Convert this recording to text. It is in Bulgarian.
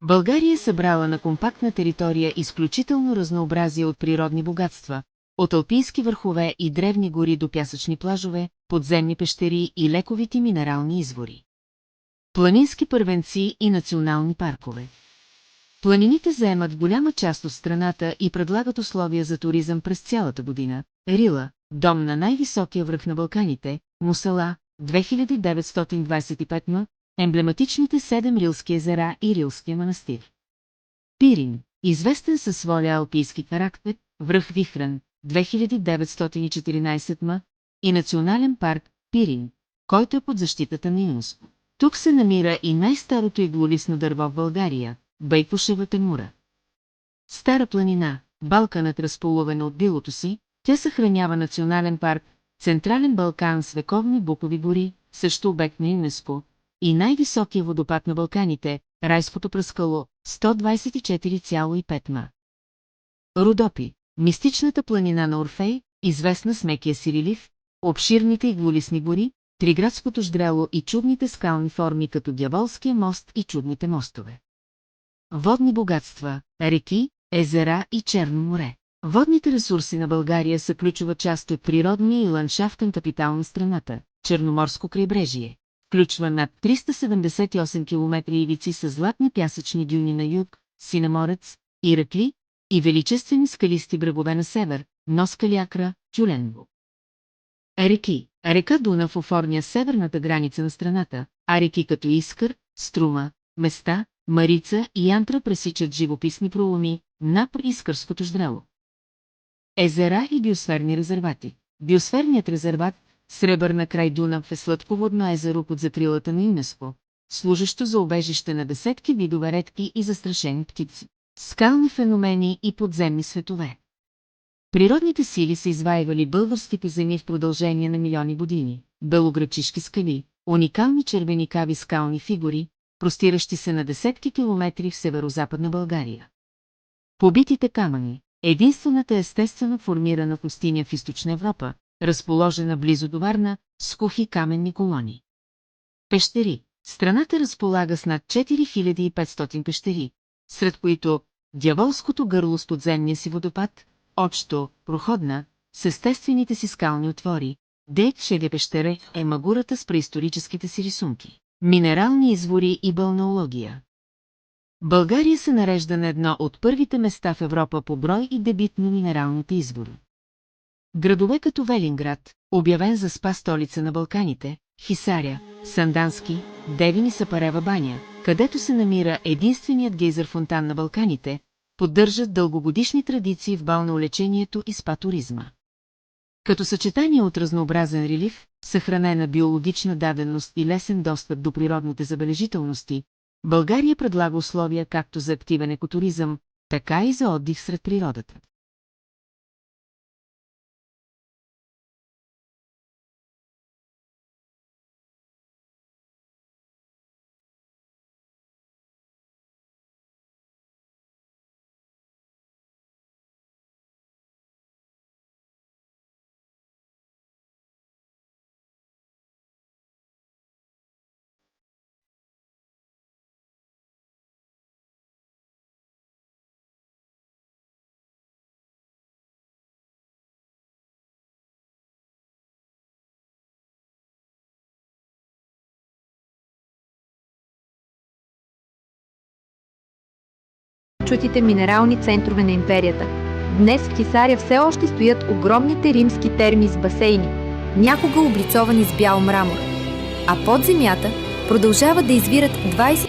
България е събрала на компактна територия изключително разнообразие от природни богатства, от алпийски върхове и древни гори до пясъчни плажове, подземни пещери и лековити минерални извори. Планински първенци и национални паркове. Планините заемат голяма част от страната и предлагат условия за туризъм през цялата година. Рила, дом на най-високия връх на Балканите, Мусала, 2925 м, емблематичните 7 Рилски езера и Рилския манастир. Пирин, известен със своя алпийски характер, връх Вихран, 2914 м, и национален парк Пирин, който е под защитата на ЮНЕСКО. Тук се намира и най-старото иглолисно дърво в България – Байкушевата мура. Стара планина, Балканът разполовена от билото си, тя съхранява национален парк Централен Балкан с вековни букови гори, също обект на ЮНЕСКО, и най-високия водопад на Балканите – Райското пръскало, 124,5 м. Родопи, мистичната планина на Орфей, известна с мекия си релиф, обширните иглолисни гори, Триградското ждрело и чудните скални форми като Дяволския мост и чудните мостове. Водни богатства, реки, езера и Черно море. Водните ресурси на България са ключова част от природния и ландшафтен капитал на страната – Черноморско крайбрежие. Включва над 378 км ивици с златни пясъчни дюни на юг, Синеморец, Иракли и величествени скалисти брегове на север, Нос Калиакра, Тюленго. Реки. Река Дунав оформя северната граница на страната, а реки като Искър, Струма, Места, Марица и Янтра пресичат живописни проломи над Искърското ждрело. Езера и биосферни резервати. Биосферният резерват Сребърна край Дунав е сладководно езеро под закрилата на ЮНЕСКО, служещо за убежище на десетки видове редки и застрашени птици, скални феномени и подземни светове. Природните сили са изваивали българските земи в продължение на милиони години. Белоградчишки скали, уникални червеникави скални фигури, простиращи се на десетки километри в северозападна България. Побитите камъни, единствената естествено формирана пустиня в Източна Европа, разположена близо до Варна, с кухи каменни колони. Пещери. Страната разполага с над 4500 пещери, сред които Дяволското гърло с подземния си водопад, общо, проходна, с естествените си скални отвори, Шеве пещере е Магурата с преисторическите си рисунки, минерални извори и балнеология. България се нарежда на едно от първите места в Европа по брой и дебит на минералните извори. Градове като Велинград, обявен за спа столица на Балканите, Хисаря, Сандански, Девин и Сапарева баня, където се намира единственият гейзер фонтан на Балканите, поддържат дългогодишни традиции в балнеолечението и спа туризма. Като съчетание от разнообразен релиф, съхранена биологична даденост и лесен достъп до природните забележителности, България предлага условия както за активен екотуризъм, така и за отдих сред природата. Чутите минерални центрове на империята. Днес в Хисаря все още стоят огромните римски терми с басейни, някога облицовани с бял мрамор, а под земята продължават да извират 20